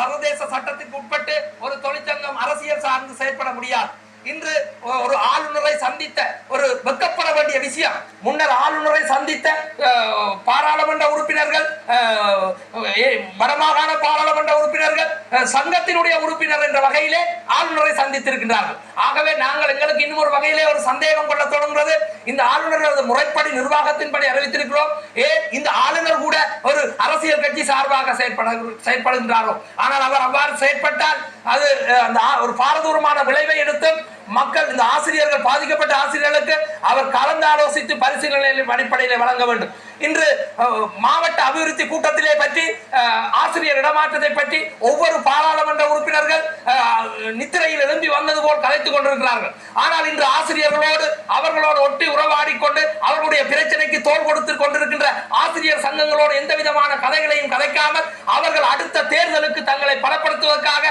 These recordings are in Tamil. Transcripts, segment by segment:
சர்வதேச சட்டத்திற்கு உட்பட்டு ஒரு தொழிற்சங்கம் அரசியல் சார்ந்து செயற்பட முடியாது. இன்று ஒரு ஆளுநரை சந்தித்த ஒரு வெக்கப்பட வேண்டிய விஷயம், முன்னர் ஆளுநரை சந்தித்த பாராளுமன்ற உறுப்பினர்கள், வடமாகாண பாராளுமன்ற உறுப்பினர்கள், சங்கத்தினுடைய உறுப்பினர் என்ற வகையிலே ஆளுநரை சந்தித்திருக்கின்றார்கள். ஆகவே நாங்கள் எங்களுக்கு இன்னும் ஒரு வகையிலே ஒரு சந்தேகம் கொள்ள தொடங்குகிறது. இந்த ஆளுநர் முறைப்படி நிர்வாகத்தின்படி அறிவித்திருக்கிறோம், இந்த ஆளுநர் கூட ஒரு அரசியல் கட்சி சார்பாக செயற்படுகின்றாரோ? ஆனால் அவர் அவ்வாறு செயற்பட்டால் அது ஒரு பாரதூரமான விளைவை எடுத்தும் மக்கள், இந்த ஆசிரியர்கள், பாதிக்கப்பட்ட ஆசிரியர்களுக்கு அவர் கலந்து ஆலோசித்து பரிசீலனையின் அடிப்படையில் வழங்க வேண்டும். இன்று மாவட்ட அபிவிருத்தி கூட்டத்திலே பற்றி, ஆசிரியர் இடமாற்றத்தை பற்றி ஒவ்வொரு பாராளுமன்ற உறுப்பினர்கள் நித்திரையில் எழும்பி வந்தது போல் கலைத்துக் கொண்டிருக்கிறார்கள். ஆனால் இன்று ஆசிரியர்களோடு அவர்களோடு ஒட்டி உறவாடி கொண்டு அவர்களுடைய பிரச்சனைக்கு தோள் கொடுத்து கொண்டிருக்கின்ற ஆசிரியர் சங்கங்களோடு எந்த விதமான கதைகளையும் கதைக்காமல் அவர்கள் அடுத்த தேர்தலுக்கு தங்களை பலப்படுத்துவதற்காக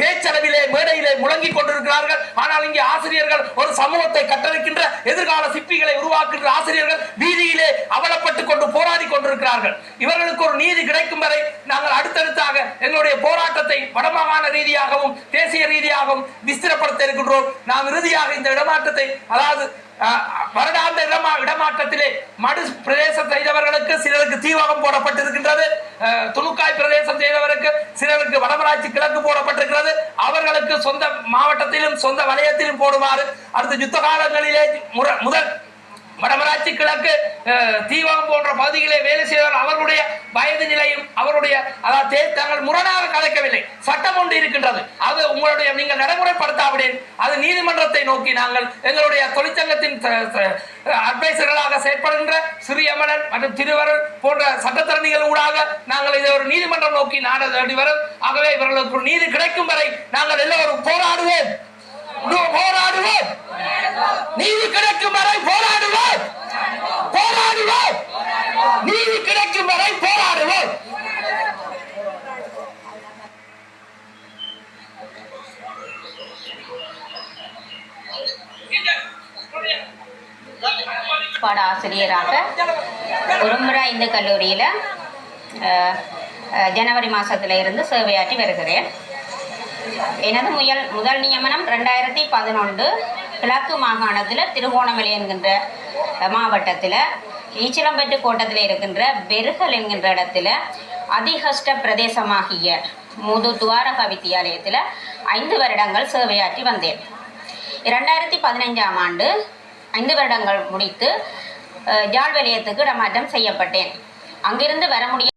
பேச்சளவிலே மேடையிலே முழங்கிக் கொண்டிருக்கிறார்கள். ஆனால் இங்கே ஆசிரியர்கள் ஒரு சமூகத்தை கட்டமைக்கின்ற எதிர்கால சிற்பிகளை உருவாக்குகின்ற ஆசிரியர்கள் வீதியிலே அவலப்பட்டுக் கொண்டு போராடி கொண்டிருக்கிறார்கள். இவர்களுக்கு ஒரு நீதி கிடைக்கும் வரை நாங்கள் அடுத்தடுத்தாக எங்களுடைய போராட்டத்தை வடமாகாண ரீதியாகவும் தேசிய ரீதியாகவும் விஸ்திரப்படுத்த இருக்கின்றோம். நாம் இறுதியாக இந்த இடமாற்றத்தை, அதாவது வருடாந்த இடமாற்றத்திலே மடு பிரதேசம் செய்தவர்களுக்கு சிலருக்கு தீவகம் போடப்பட்டிருக்கின்றது, துணுக்காய் பிரதேசம் செய்தவருக்கு சிலருக்கு வடமராட்சி கிழக்கு போடப்பட்டிருக்கிறது. அவர்களுக்கு சொந்த மாவட்டத்திலும் சொந்த வலயத்திலும் போடுமாறு அடுத்த யுத்த காலங்களிலே முதல் வடமராட்சி கிழக்கு தீவகம் போன்ற பகுதிகளை வேலை செய்தவர் அவர்களுடைய வயது நிலையும் அவருடைய தாங்கள் முரணாக கலைக்கவில்லை. சட்டம் ஒன்று இருக்கின்றது, அது உங்களுடைய நீங்கள் நடைமுறைப்படுத்தாவிடேன் அது நீதிமன்றத்தை நோக்கி நாங்கள் எங்களுடைய தொழிற்சங்கத்தின் அட்வைசர்களாக செயற்படுகின்ற சிறியமணன் மற்றும் திருவருள் போன்ற சட்டத்தரணிகள் ஊடாக நாங்கள் இதை ஒரு நீதிமன்றம் நோக்கி நாடி வரும். ஆகவே இவர்களுக்கு நீதி கிடைக்கும் வரை நாங்கள் எல்லோரும் போராடுவோம், நீதி கிடைக்கும் வரை போராடுவோம், நீதி கிடைக்கும் வரை போராடுவோம். பாட ஆசிரியராக ஒருமுறை இந்த கல்லூரியில ஜனவரி மாசத்துல இருந்து சேவையாற்றி வருகிறேன். எனது முதல் நியமனம் 2011 கிழக்கு மாகாணத்தில் திருகோணமலை என்கின்ற மாவட்டத்தில் ஈச்சிலம்பட்டு கோட்டத்தில் இருக்கின்ற பெருகல் என்கின்ற இடத்துல அதிகஷ்ட பிரதேசமாகிய மூது துவாரகா வித்தியாலயத்தில் 5 வருடங்கள் சேவையாற்றி வந்தேன். 2015ஆம் ஆண்டு 5 வருடங்கள் முடித்து ஜாழ் வலயத்துக்கு இடமாற்றம் செய்யப்பட்டேன். அங்கிருந்து வர முடிய